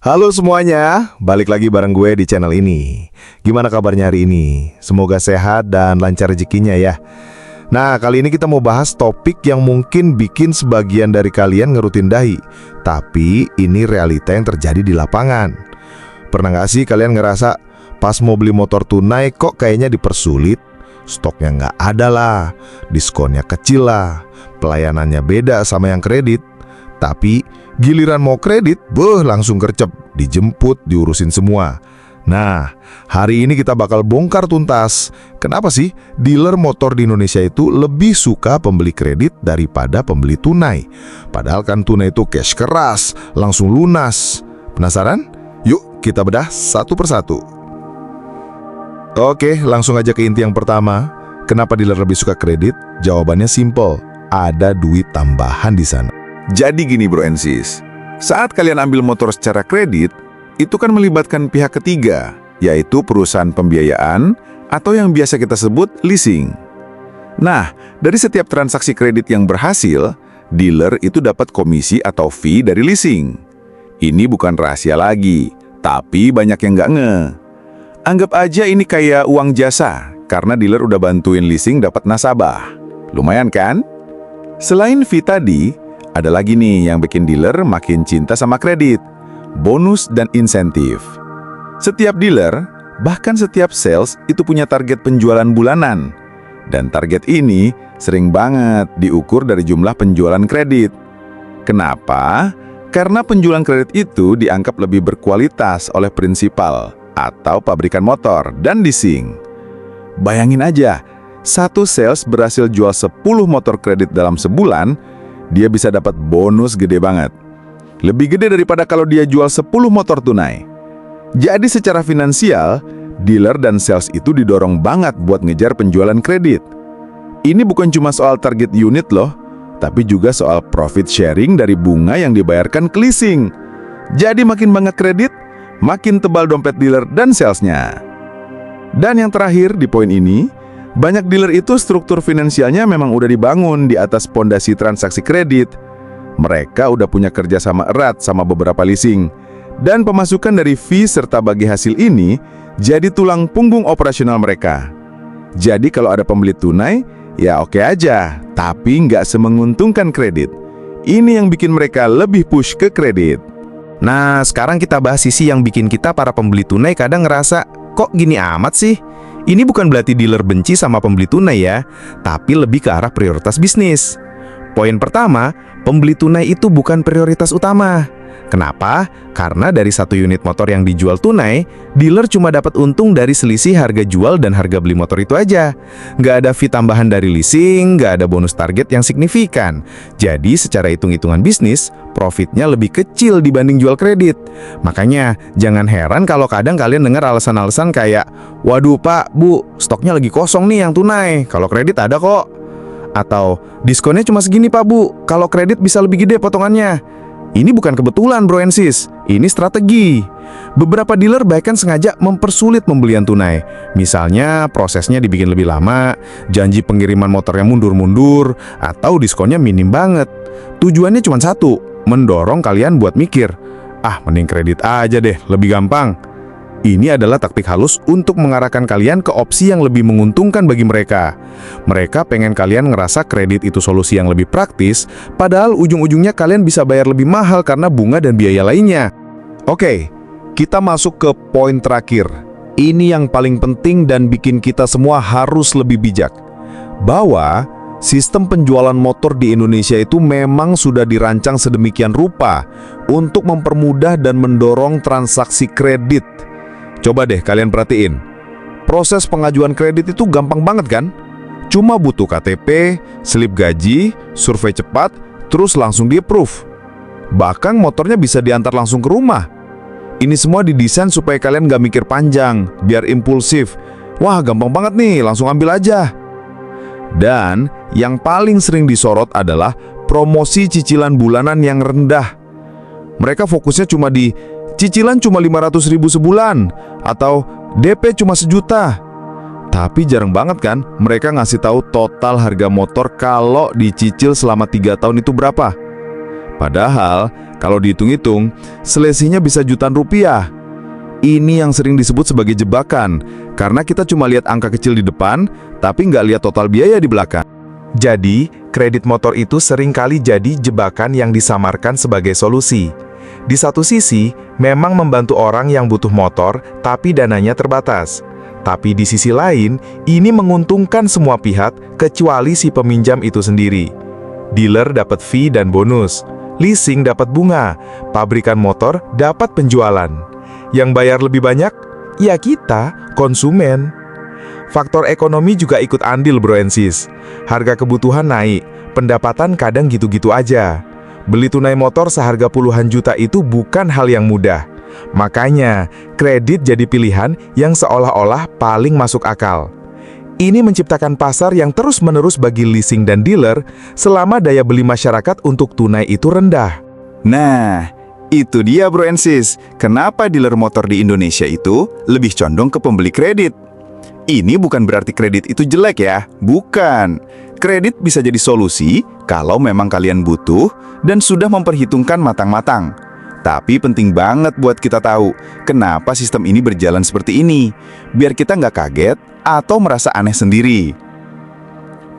Halo semuanya, balik lagi bareng gue di channel ini. Gimana kabarnya hari ini? Semoga sehat dan lancar rezekinya ya. Nah, kali ini kita mau bahas topik yang mungkin bikin sebagian dari kalian ngerutin dahi. Tapi ini realita yang terjadi di lapangan. Pernah gak sih kalian ngerasa pas mau beli motor tunai kok kayaknya dipersulit? Stoknya nggak ada lah, diskonnya kecil lah, pelayanannya beda sama yang kredit. Tapi giliran mau kredit, langsung gercep, dijemput, diurusin semua. Nah, hari ini kita bakal bongkar tuntas kenapa sih dealer motor di Indonesia itu lebih suka pembeli kredit daripada pembeli tunai. Padahal kan tunai itu cash keras, langsung lunas. Penasaran? Yuk kita bedah satu persatu. Oke, langsung aja ke inti yang pertama. Kenapa dealer lebih suka kredit? Jawabannya simple, ada duit tambahan di sana. Jadi gini bro and sis, saat kalian ambil motor secara kredit, itu kan melibatkan pihak ketiga, yaitu perusahaan pembiayaan atau yang biasa kita sebut leasing. Nah, dari setiap transaksi kredit yang berhasil, dealer itu dapat komisi atau fee dari leasing. Ini bukan rahasia lagi, tapi banyak yang nggak ngeh. Anggap aja ini kayak uang jasa, karena dealer udah bantuin leasing dapat nasabah. Lumayan kan? Selain fee tadi, ada lagi nih yang bikin dealer makin cinta sama kredit, bonus dan insentif. Setiap dealer, bahkan setiap sales itu punya target penjualan bulanan. Dan target ini sering banget diukur dari jumlah penjualan kredit. Kenapa? Karena penjualan kredit itu dianggap lebih berkualitas oleh prinsipal atau pabrikan motor dan leasing. Bayangin aja, satu sales berhasil jual 10 motor kredit dalam sebulan, dia bisa dapat bonus gede banget. Lebih gede daripada kalau dia jual 10 motor tunai. Jadi secara finansial, dealer dan sales itu didorong banget buat ngejar penjualan kredit. Ini bukan cuma soal target unit loh, tapi juga soal profit sharing dari bunga yang dibayarkan ke leasing. Jadi makin banyak kredit, makin tebal dompet dealer dan salesnya. Dan yang terakhir di poin ini, banyak dealer itu struktur finansialnya memang udah dibangun di atas pondasi transaksi kredit. Mereka udah punya kerjasama erat sama beberapa leasing. Dan pemasukan dari fee serta bagi hasil ini jadi tulang punggung operasional mereka. Jadi kalau ada pembeli tunai, ya oke aja, tapi nggak semenguntungkan kredit. Ini yang bikin mereka lebih push ke kredit. Nah, sekarang kita bahas sisi yang bikin kita para pembeli tunai kadang ngerasa, kok gini amat sih? Ini bukan berarti dealer benci sama pembeli tunai ya, tapi lebih ke arah prioritas bisnis. Poin pertama, pembeli tunai itu bukan prioritas utama. Kenapa? Karena dari satu unit motor yang dijual tunai, dealer cuma dapat untung dari selisih harga jual dan harga beli motor itu aja. Nggak ada fee tambahan dari leasing, nggak ada bonus target yang signifikan. Jadi secara hitung-hitungan bisnis, profitnya lebih kecil dibanding jual kredit. Makanya, jangan heran kalau kadang kalian dengar alasan-alasan kayak, waduh pak, bu, stoknya lagi kosong nih yang tunai, kalau kredit ada kok. Atau, diskonnya cuma segini pak bu, kalau kredit bisa lebih gede potongannya. Ini bukan kebetulan bro and sis, ini strategi. Beberapa dealer bahkan sengaja mempersulit pembelian tunai. Misalnya prosesnya dibikin lebih lama, janji pengiriman motornya mundur-mundur, atau diskonnya minim banget. Tujuannya cuma satu, mendorong kalian buat mikir, mending kredit aja deh, lebih gampang. Ini adalah taktik halus untuk mengarahkan kalian ke opsi yang lebih menguntungkan bagi mereka. Mereka pengen kalian ngerasa kredit itu solusi yang lebih praktis, padahal ujung-ujungnya kalian bisa bayar lebih mahal karena bunga dan biaya lainnya. Oke, kita masuk ke poin terakhir. Ini yang paling penting dan bikin kita semua harus lebih bijak. Bahwa sistem penjualan motor di Indonesia itu memang sudah dirancang sedemikian rupa untuk mempermudah dan mendorong transaksi kredit. Coba deh kalian perhatiin, proses pengajuan kredit itu gampang banget kan? Cuma butuh KTP, slip gaji, survei cepat, terus langsung di-approve. Bahkan motornya bisa diantar langsung ke rumah. Ini semua didesain supaya kalian gak mikir panjang, biar impulsif. Wah gampang banget nih, langsung ambil aja. Dan yang paling sering disorot adalah promosi cicilan bulanan yang rendah. Mereka fokusnya cuma di cicilan cuma 500.000 sebulan atau DP cuma 1 juta. Tapi jarang banget kan mereka ngasih tahu total harga motor kalau dicicil selama 3 tahun itu berapa. Padahal, kalau dihitung-hitung, selisihnya bisa jutaan rupiah. Ini yang sering disebut sebagai jebakan, karena kita cuma lihat angka kecil di depan, tapi nggak lihat total biaya di belakang. Jadi, kredit motor itu seringkali jadi jebakan yang disamarkan sebagai solusi. Di satu sisi, memang membantu orang yang butuh motor, tapi dananya terbatas. Tapi di sisi lain, ini menguntungkan semua pihak, kecuali si peminjam itu sendiri. Dealer dapat fee dan bonus, leasing dapat bunga, pabrikan motor dapat penjualan. Yang bayar lebih banyak, ya kita, konsumen. Faktor ekonomi juga ikut andil, bro and sis. Harga kebutuhan naik, pendapatan kadang gitu-gitu aja. Beli tunai motor seharga puluhan juta itu bukan hal yang mudah. Makanya, kredit jadi pilihan yang seolah-olah paling masuk akal. Ini menciptakan pasar yang terus-menerus bagi leasing dan dealer selama daya beli masyarakat untuk tunai itu rendah. Nah, itu dia bro and sis, kenapa dealer motor di Indonesia itu lebih condong ke pembeli kredit. Ini bukan berarti kredit itu jelek ya, bukan. Kredit bisa jadi solusi kalau memang kalian butuh dan sudah memperhitungkan matang-matang. Tapi penting banget buat kita tahu kenapa sistem ini berjalan seperti ini, biar kita nggak kaget atau merasa aneh sendiri.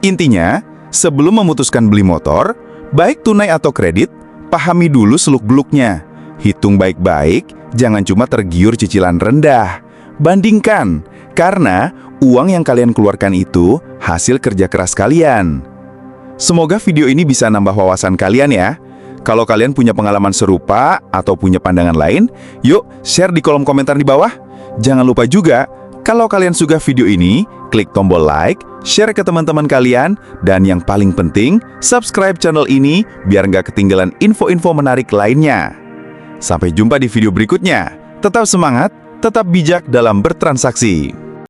Intinya, sebelum memutuskan beli motor, baik tunai atau kredit, pahami dulu seluk-beluknya. Hitung baik-baik, jangan cuma tergiur cicilan rendah. Bandingkan, karena uang yang kalian keluarkan itu hasil kerja keras kalian. Semoga video ini bisa nambah wawasan kalian ya. Kalau kalian punya pengalaman serupa atau punya pandangan lain, yuk share di kolom komentar di bawah. Jangan lupa juga, kalau kalian suka video ini, klik tombol like, share ke teman-teman kalian, dan yang paling penting, subscribe channel ini biar nggak ketinggalan info-info menarik lainnya. Sampai jumpa di video berikutnya. Tetap semangat, tetap bijak dalam bertransaksi.